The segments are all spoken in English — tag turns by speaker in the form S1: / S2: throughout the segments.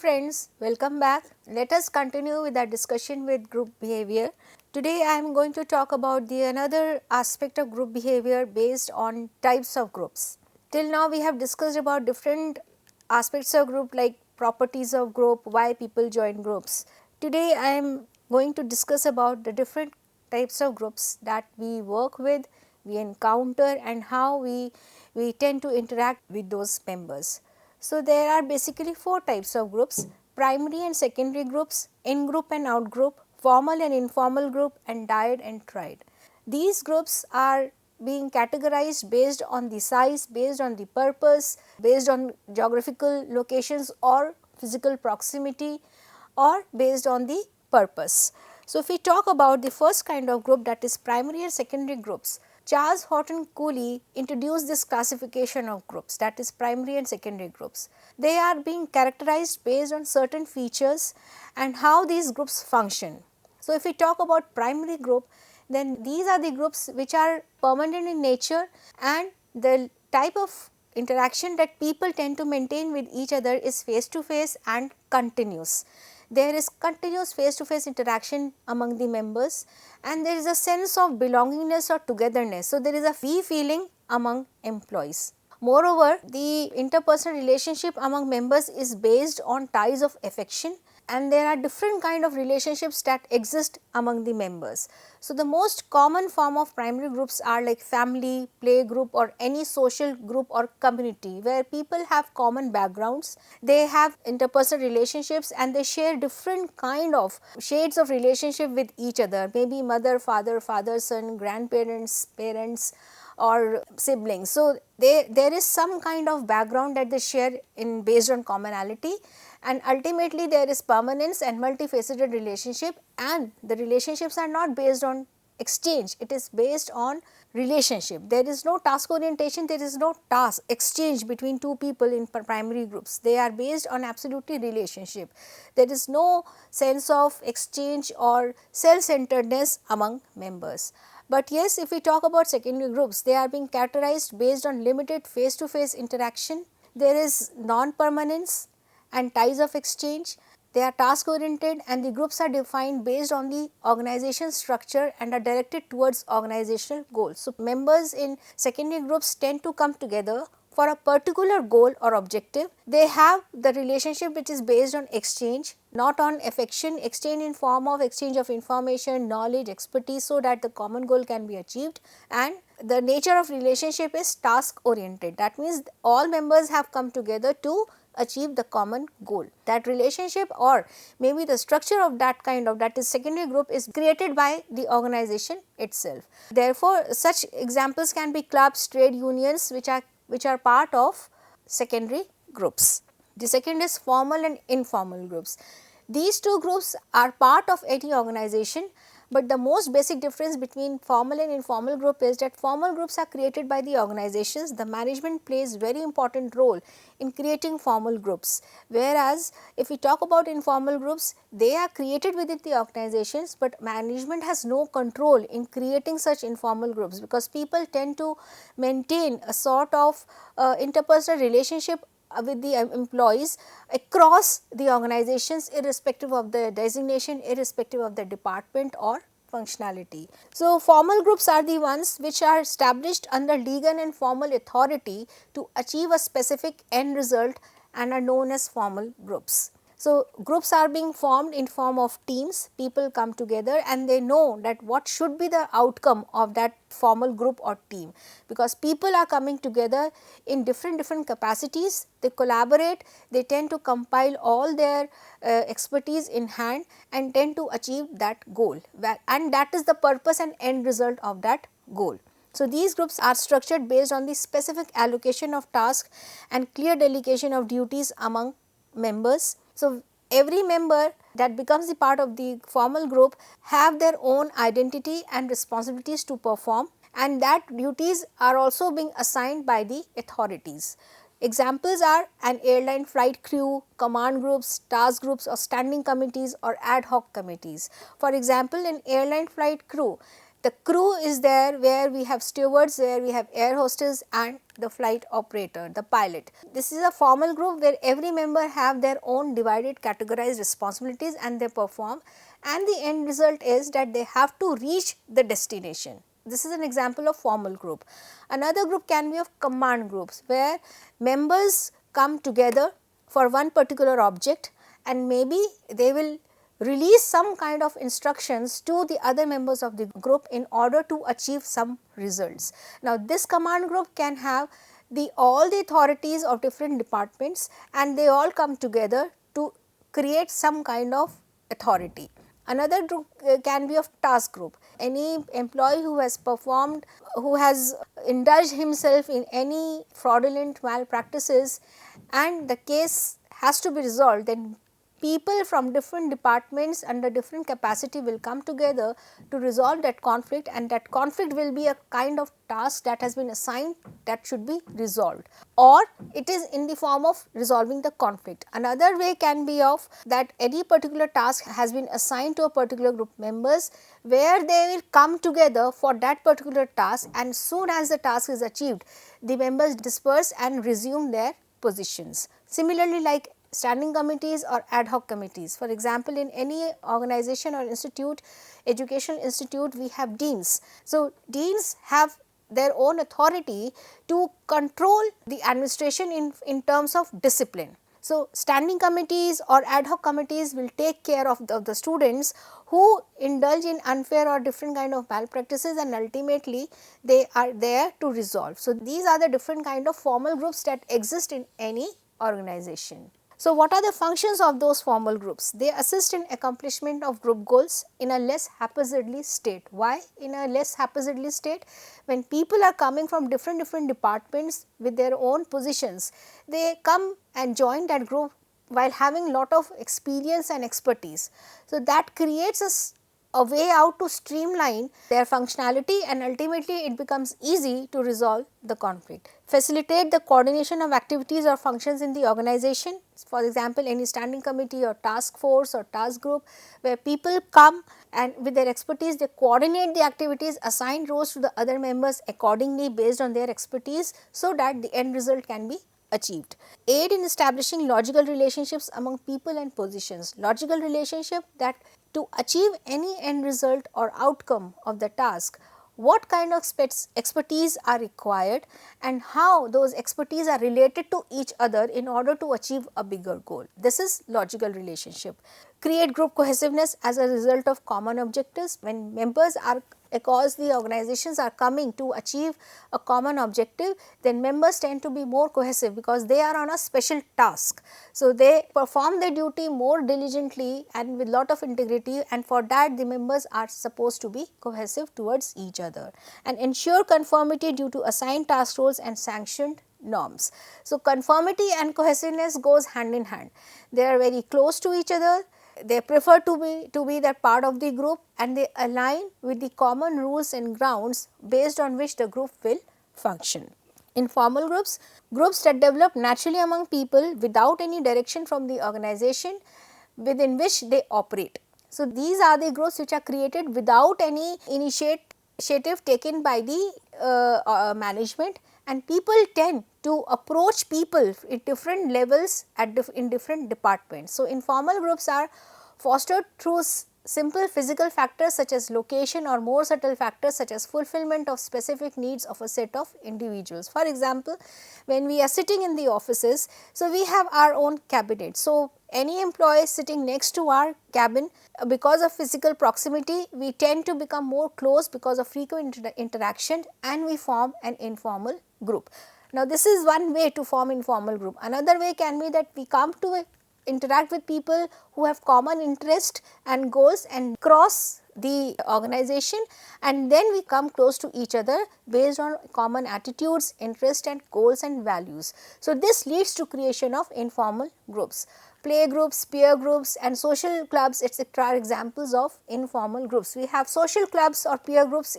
S1: friends, welcome back. Let us continue with our discussion with group behavior. Today I am going to talk about the another aspect of group behavior based on types of groups. Till now we have discussed about different aspects of group like properties of group, why people join groups. Today I am going to discuss about the different types of groups that we work with, we encounter and how we tend to interact with those members. So, there are basically 4 types of groups: primary and secondary groups, in-group and out-group, formal and informal group, and dyad and triad. These groups are being categorized based on the size, based on the purpose, based on geographical locations or physical proximity, or based on the purpose. So, if we talk about the first kind of group, that is primary and secondary groups, Charles Horton Cooley introduced this classification of groups, that is primary and secondary groups. They are being characterized based on certain features and how these groups function. So, if we talk about primary group, then these are the groups which are permanent in nature, and the type of interaction that people tend to maintain with each other is face to face and continuous. There is continuous face to face interaction among the members, and there is a sense of belongingness or togetherness. So, there is a we feeling among employees. Moreover, the interpersonal relationship among members is based on ties of affection, and there are different kind of relationships that exist among the members. So, the most common form of primary groups are like family, play group, or any social group or community where people have common backgrounds, they have interpersonal relationships, and they share different kind of shades of relationship with each other, maybe mother, father, son, grandparents, parents, or siblings. So, there is some kind of background that they share in based on commonality, and ultimately there is permanence and multifaceted relationship, and the relationships are not based on exchange, it is based on relationship. There is no task orientation, there is no task exchange between two people in primary groups, they are based on absolutely relationship. There is no sense of exchange or self-centeredness among members. But yes, if we talk about secondary groups, they are being characterized based on limited face to face interaction, there is non-permanence and ties of exchange, they are task oriented, and the groups are defined based on the organization structure and are directed towards organizational goals. So, members in secondary groups tend to come together for a particular goal or objective. They have the relationship which is based on exchange, not on affection, exchange in form of exchange of information, knowledge, expertise, so that the common goal can be achieved, and the nature of relationship is task oriented. That means all members have come together to achieve the common goal. That relationship or maybe the structure of that kind of, that is secondary group, is created by the organization itself. Therefore, such examples can be clubs, trade unions, which are part of secondary groups. The second is formal and informal groups. These two groups are part of any organization, but the most basic difference between formal and informal group is that formal groups are created by the organizations. The management plays very important role in creating formal groups, whereas if we talk about informal groups, they are created within the organizations, but management has no control in creating such informal groups, because people tend to maintain a sort of interpersonal relationship with the employees across the organizations, irrespective of the designation, irrespective of the department or functionality. So, formal groups are the ones which are established under legal and formal authority to achieve a specific end result and are known as formal groups. So, groups are being formed in form of teams, people come together and they know that what should be the outcome of that formal group or team, because people are coming together in different capacities, they collaborate, they tend to compile all their expertise in hand and tend to achieve that goal, and that is the purpose and end result of that goal. So, these groups are structured based on the specific allocation of tasks and clear delegation of duties among members. So, every member that becomes the part of the formal group have their own identity and responsibilities to perform, and that duties are also being assigned by the authorities. Examples are an airline flight crew, command groups, task groups, or standing committees or ad hoc committees. For example, in airline flight crew, The crew is there, where we have stewards, where we have air hostess and the flight operator, the pilot. This is a formal group where every member have their own divided categorized responsibilities and they perform, and the end result is that they have to reach the destination. This is an example of formal group. Another group can be of command groups, where members come together for one particular object and maybe they will release some kind of instructions to the other members of the group in order to achieve some results. Now, this command group can have all the authorities of different departments and they all come together to create some kind of authority. Another group can be of task group. Any employee who has performed, who has indulged himself in any fraudulent malpractices and the case has to be resolved, then people from different departments under different capacity will come together to resolve that conflict, and that conflict will be a kind of task that has been assigned that should be resolved, or it is in the form of resolving the conflict. Another way can be of that any particular task has been assigned to a particular group members, where they will come together for that particular task, and soon as the task is achieved, the members disperse and resume their positions. Similarly, like standing committees or ad hoc committees. For example, in any organization or institute, educational institute, we have deans. So, deans have their own authority to control the administration in terms of discipline. So, standing committees or ad hoc committees will take care of the students who indulge in unfair or different kind of malpractices, and ultimately they are there to resolve. So, these are the different kind of formal groups that exist in any organization. So, what are the functions of those formal groups? They assist in accomplishment of group goals in a less haphazardly state. Why in a less haphazardly state? When people are coming from different departments with their own positions, they come and join that group while having lot of experience and expertise. So, that creates a way out to streamline their functionality, and ultimately it becomes easy to resolve the conflict. Facilitate the coordination of activities or functions in the organization. For example, any standing committee or task force or task group, where people come and with their expertise they coordinate the activities, assign roles to the other members accordingly based on their expertise, so that the end result can be achieved. Aid in establishing logical relationships among people and positions. Logical relationship, that to achieve any end result or outcome of the task, what kind of expertise are required and how those expertise are related to each other in order to achieve a bigger goal. This is logical relationship. Create group cohesiveness as a result of common objectives. When members are, because the organizations are coming to achieve a common objective, then members tend to be more cohesive because they are on a special task. So, they perform their duty more diligently and with lot of integrity, and for that the members are supposed to be cohesive towards each other, and ensure conformity due to assigned task roles and sanctioned norms. So, conformity and cohesiveness goes hand in hand. They are very close to each other. They prefer to be that part of the group, and they align with the common rules and grounds based on which the group will function. Informal groups, groups that develop naturally among people without any direction from the organization within which they operate. So, these are the groups which are created without any initiative taken by the management, and people tend to approach people at different levels in different departments. So, informal groups are fostered through simple physical factors such as location, or more subtle factors such as fulfillment of specific needs of a set of individuals. For example, when we are sitting in the offices, so we have our own cabinet. So, any employee sitting next to our cabin, because of physical proximity, we tend to become more close because of frequent interaction, and we form an informal group. Now, this is one way to form informal group. Another way can be that we come to interact with people who have common interest and goals and cross the organization, and then we come close to each other based on common attitudes, interests and goals and values. So, this leads to creation of informal groups. Play groups, peer groups and social clubs, etc. are examples of informal groups. We have social clubs or peer groups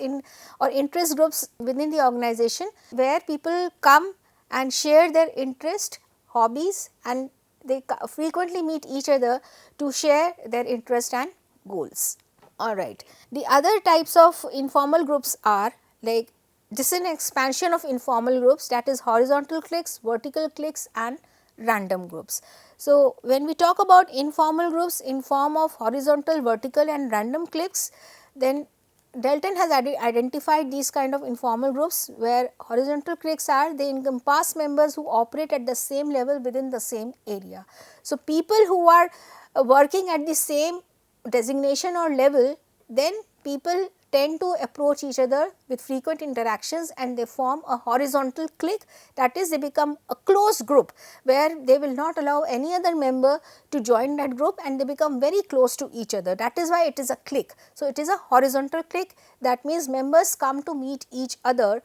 S1: or interest groups within the organization, where people come and share their interest, hobbies, and they frequently meet each other to share their interest and goals. Alright. The other types of informal groups are like, this is an expansion of informal groups, that is horizontal cliques, vertical cliques and random groups. So, when we talk about informal groups in form of horizontal, vertical and random cliques, then Dalton has identified these kind of informal groups where horizontal cliques are, they encompass members who operate at the same level within the same area. So, people who are working at the same designation or level, then people tend to approach each other with frequent interactions and they form a horizontal clique, that is they become a closed group where they will not allow any other member to join that group and they become very close to each other, that is why it is a clique. So, it is a horizontal clique, that means members come to meet each other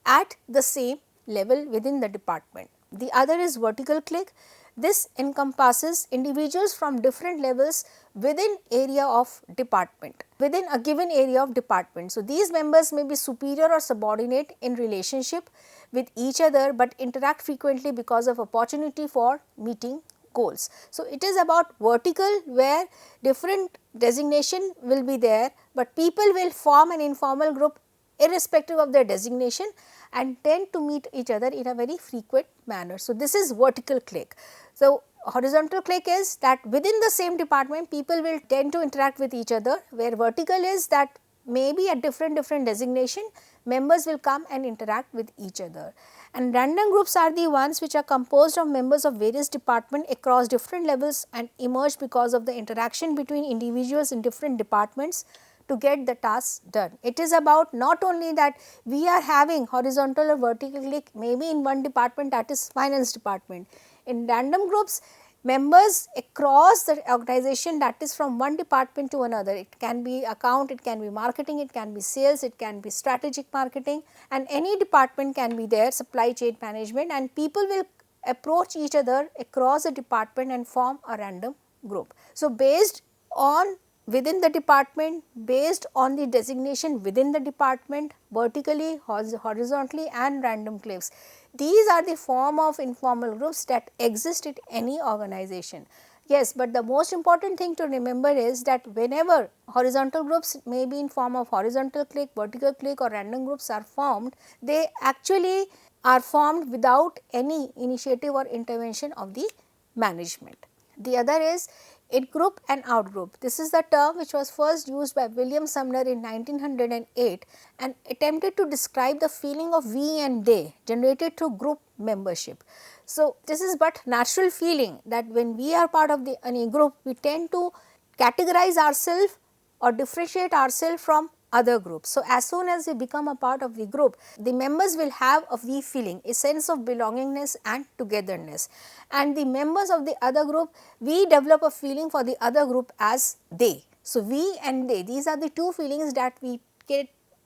S1: at the same level within the department. The other is vertical clique. This encompasses individuals from different levels within area of department, within a given area of department. So, these members may be superior or subordinate in relationship with each other, but interact frequently because of opportunity for meeting goals. So, it is about vertical where different designation will be there, but people will form an informal group irrespective of their designation and tend to meet each other in a very frequent manner. So, this is vertical clique. So, horizontal clique is that within the same department people will tend to interact with each other, where vertical is that maybe at different designation members will come and interact with each other. And random groups are the ones which are composed of members of various departments across different levels and emerge because of the interaction between individuals in different departments to get the task done. It is about not only that we are having horizontal or vertical clique maybe in one department, that is finance department. In random groups, members across the organization, that is from one department to another, it can be account, it can be marketing, it can be sales, it can be strategic marketing and any department can be there, supply chain management, and people will approach each other across the department and form a random group. So, based on within the department, based on the designation within the department, vertically, horizontally and random cliques. These are the form of informal groups that exist in any organization. Yes, but the most important thing to remember is that whenever horizontal groups may be in form of horizontal clique, vertical clique or random groups are formed, they actually are formed without any initiative or intervention of the management. The other is in-group and out-group. This is the term which was first used by William Sumner in 1908 and attempted to describe the feeling of we and they generated through group membership. So, this is but natural feeling that when we are part of any group, we tend to categorize ourselves or differentiate ourselves from other groups. So, as soon as we become a part of the group, the members will have a we feeling, a sense of belongingness and togetherness, and the members of the other group, we develop a feeling for the other group as they. So, we and they, these are the two feelings that we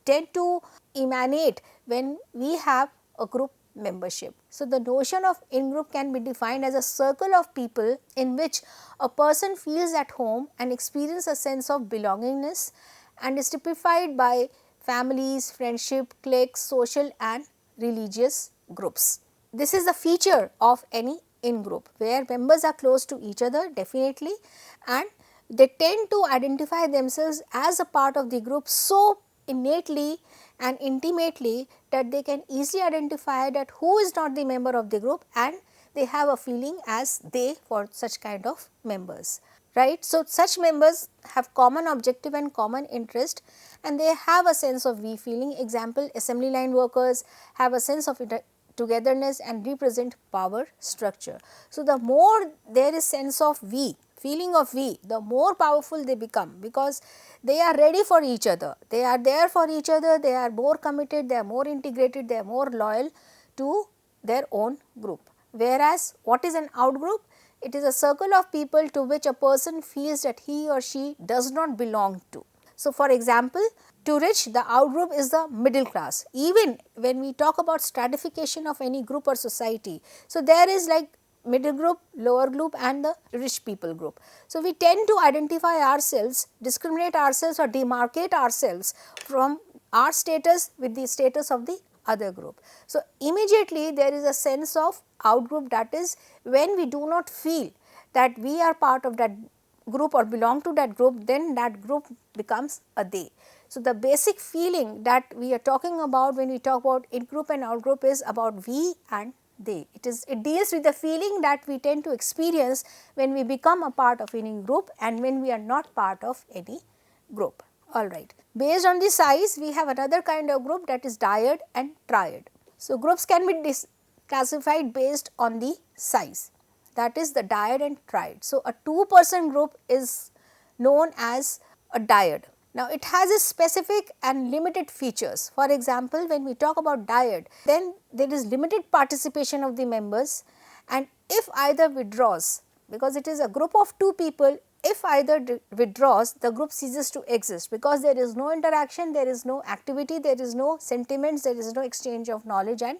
S1: tend to emanate when we have a group membership. So, the notion of in-group can be defined as a circle of people in which a person feels at home and experience a sense of belongingness, and is typified by families, friendship, cliques, social and religious groups. This is a feature of any in-group where members are close to each other definitely, and they tend to identify themselves as a part of the group so innately and intimately that they can easily identify that who is not the member of the group, and they have a feeling as they for such kind of members. Right. So, such members have common objective and common interest and they have a sense of we feeling. Example, assembly line workers have a sense of togetherness and represent power structure. So, the more there is sense of we, feeling of we, the more powerful they become, because they are ready for each other, they are there for each other, they are more committed, they are more integrated, they are more loyal to their own group. Whereas, what is an out group? It is a circle of people to which a person feels that he or she does not belong to. So, for example, to Rich, the out group is the middle class. Even when we talk about stratification of any group or society, so there is like middle group, lower group and the rich people group. So, we tend to identify ourselves, discriminate ourselves or demarcate ourselves from our status with the status of the other group. So, immediately there is a sense of out group, that is when we do not feel that we are part of that group or belong to that group, then that group becomes a they. So, the basic feeling that we are talking about when we talk about in group and out group is about we and they. It deals with the feeling that we tend to experience when we become a part of any group and when we are not part of any group. Alright. Based on the size, we have another kind of group, that is dyad and triad. So, groups can be classified based on the size, that is the dyad and triad. So, a 2-person group is known as a dyad. Now, it has a specific and limited features. For example, when we talk about dyad, then there is limited participation of the members, and if either withdraws, because it is a group of 2 people, if either withdraws, the group ceases to exist, because there is no interaction, there is no activity, there is no sentiments, there is no exchange of knowledge and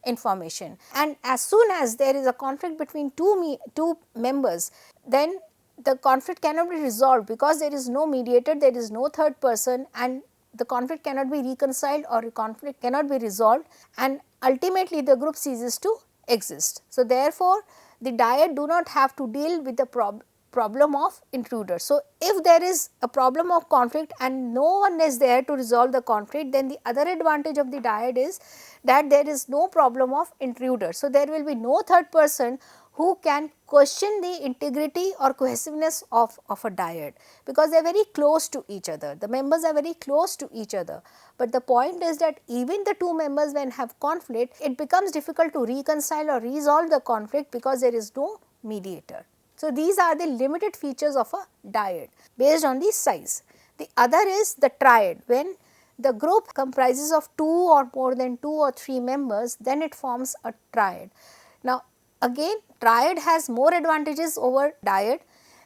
S1: information. And as soon as there is a conflict between two members, then the conflict cannot be resolved, because there is no mediator, there is no third person, and the conflict cannot be reconciled or the conflict cannot be resolved, and ultimately the group ceases to exist. So, therefore, the dyad do not have to deal with the problem of intruder. So, if there is a problem of conflict and no one is there to resolve the conflict, then the other advantage of the dyad is that there is no problem of intruder. So, there will be no third person who can question the integrity or cohesiveness of a dyad, because they are very close to each other, the members are very close to each other. But the point is that even the 2 members, when have conflict, it becomes difficult to reconcile or resolve the conflict, because there is no mediator. So, these are the limited features of a dyad based on the size. The other is the triad. When the group comprises of 2 or more than 2 or 3 members, then it forms a triad. Now, again, triad has more advantages over dyad,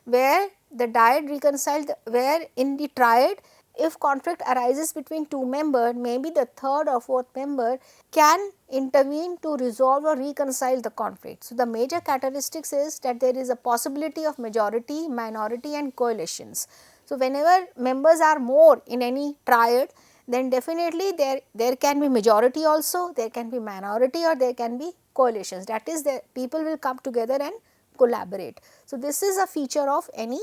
S1: where the dyad reconciled, where in the triad, if conflict arises between 2 members, maybe the third or fourth member can intervene to resolve or reconcile the conflict. So, the major characteristics is that there is a possibility of majority, minority and coalitions. So, whenever members are more in any triad, then definitely there can be majority also, there can be minority, or there can be coalitions, that is, the people will come together and collaborate. So, this is a feature of any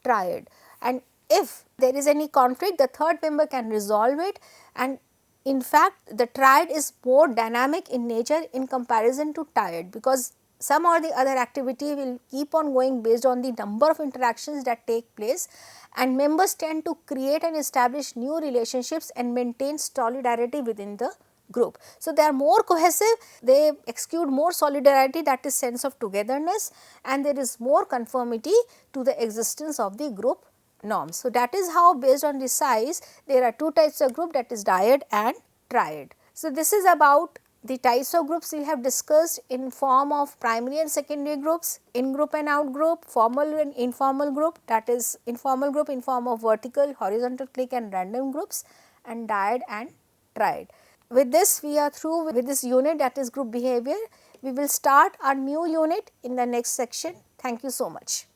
S1: triad, and if there is any conflict, the third member can resolve it, and in fact, the triad is more dynamic in nature in comparison to dyad, because some or the other activity will keep on going based on the number of interactions that take place, and members tend to create and establish new relationships and maintain solidarity within the group. So, they are more cohesive, they exude more solidarity, that is sense of togetherness, and there is more conformity to the existence of the group norms. So, that is how based on the size there are 2 types of group, that is dyad and triad. So, this is about the types of groups we have discussed in form of primary and secondary groups, in group and out group, formal and informal group, that is informal group in form of vertical, horizontal clique and random groups, and dyad and triad. With this, we are through with this unit, that is group behavior. We will start our new unit in the next section. Thank you so much.